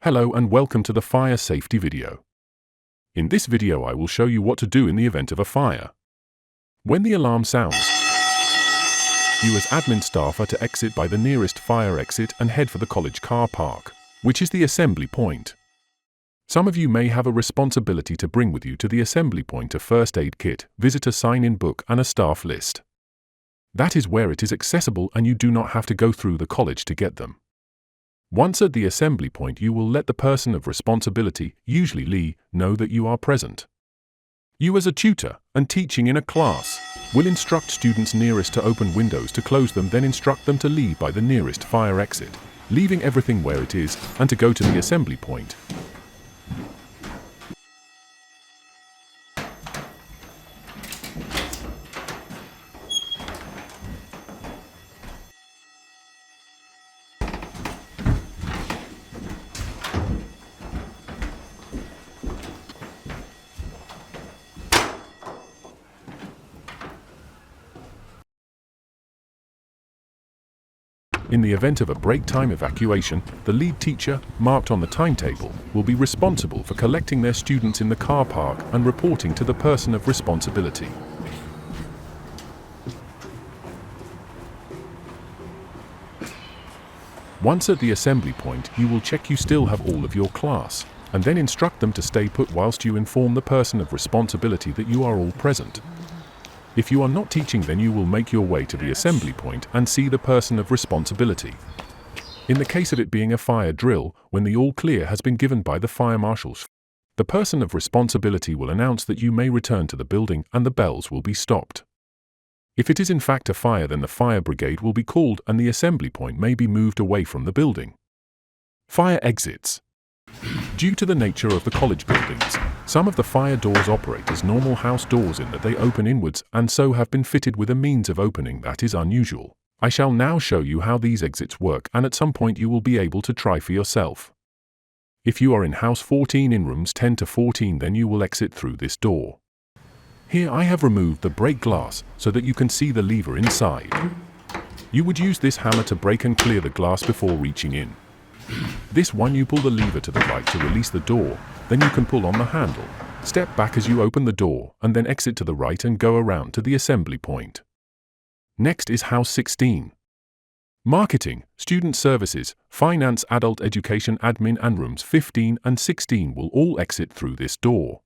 Hello and welcome to the fire safety video. In this video I will show you what to do in the event of a fire. When the alarm sounds, you as admin staff are to exit by the nearest fire exit and head for the college car park, which is the assembly point. Some of you may have a responsibility to bring with you to the assembly point a first aid kit, visitor sign-in book and a staff list. That is where it is accessible and you do not have to go through the college to get them. Once at the assembly point you will let the person of responsibility, usually Lee, know that you are present. You as a tutor, and teaching in a class, will instruct students nearest to open windows to close them, then instruct them to leave by the nearest fire exit, leaving everything where it is, and to go to the assembly point. In the event of a break time evacuation, the lead teacher, marked on the timetable, will be responsible for collecting their students in the car park and reporting to the person of responsibility. Once at the assembly point, you will check you still have all of your class, and then instruct them to stay put whilst you inform the person of responsibility that you are all present. If you are not teaching, then you will make your way to the assembly point and see the person of responsibility. In the case of it being a fire drill, when the all clear has been given by the fire marshals, the person of responsibility will announce that you may return to the building and the bells will be stopped. If it is in fact a fire, then the fire brigade will be called and the assembly point may be moved away from the building. Fire exits. Due to the nature of the college buildings, some of the fire doors operate as normal house doors in that they open inwards and so have been fitted with a means of opening that is unusual. I shall now show you how these exits work, and at some point you will be able to try for yourself. If you are in house 14 in rooms 10 to 14, then you will exit through this door. Here I have removed the break glass so that you can see the lever inside. You would use this hammer to break and clear the glass before reaching in. This one, you pull the lever to the right to release the door, then you can pull on the handle, step back as you open the door, and then exit to the right and go around to the assembly point. Next is house 16. Marketing, student services, finance, adult education, admin and rooms 15 and 16 will all exit through this door.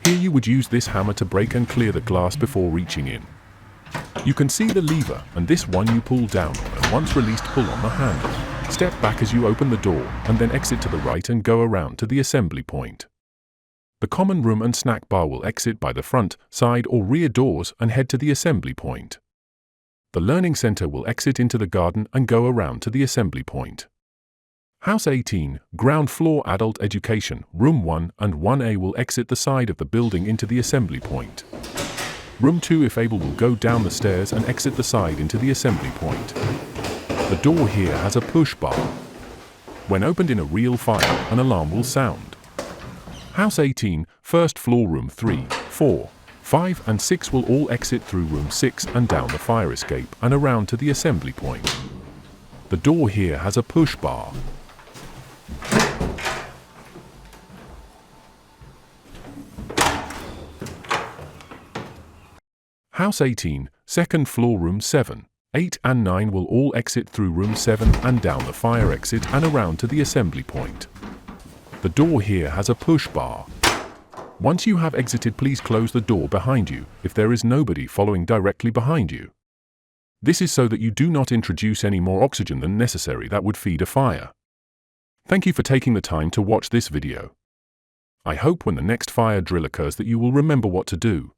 Here you would use this hammer to break and clear the glass before reaching in. You can see the lever, and this one you pull down on, and once released pull on the handle. Step back as you open the door, and then exit to the right and go around to the assembly point. The common room and snack bar will exit by the front, side or rear doors and head to the assembly point. The learning center will exit into the garden and go around to the assembly point. House 18, ground floor adult education, room 1 and 1A will exit the side of the building into the assembly point. Room 2, if able, will go down the stairs and exit the side into the assembly point. The door here has a push bar. When opened in a real fire, an alarm will sound. House 18, first floor, room 3, 4, 5 and 6 will all exit through room 6 and down the fire escape and around to the assembly point. The door here has a push bar. House 18, second floor, room 7, 8 and 9 will all exit through room 7 and down the fire exit and around to the assembly point. The door here has a push bar. Once you have exited, please close the door behind you if there is nobody following directly behind you. This is so that you do not introduce any more oxygen than necessary that would feed a fire. Thank you for taking the time to watch this video. I hope when the next fire drill occurs that you will remember what to do.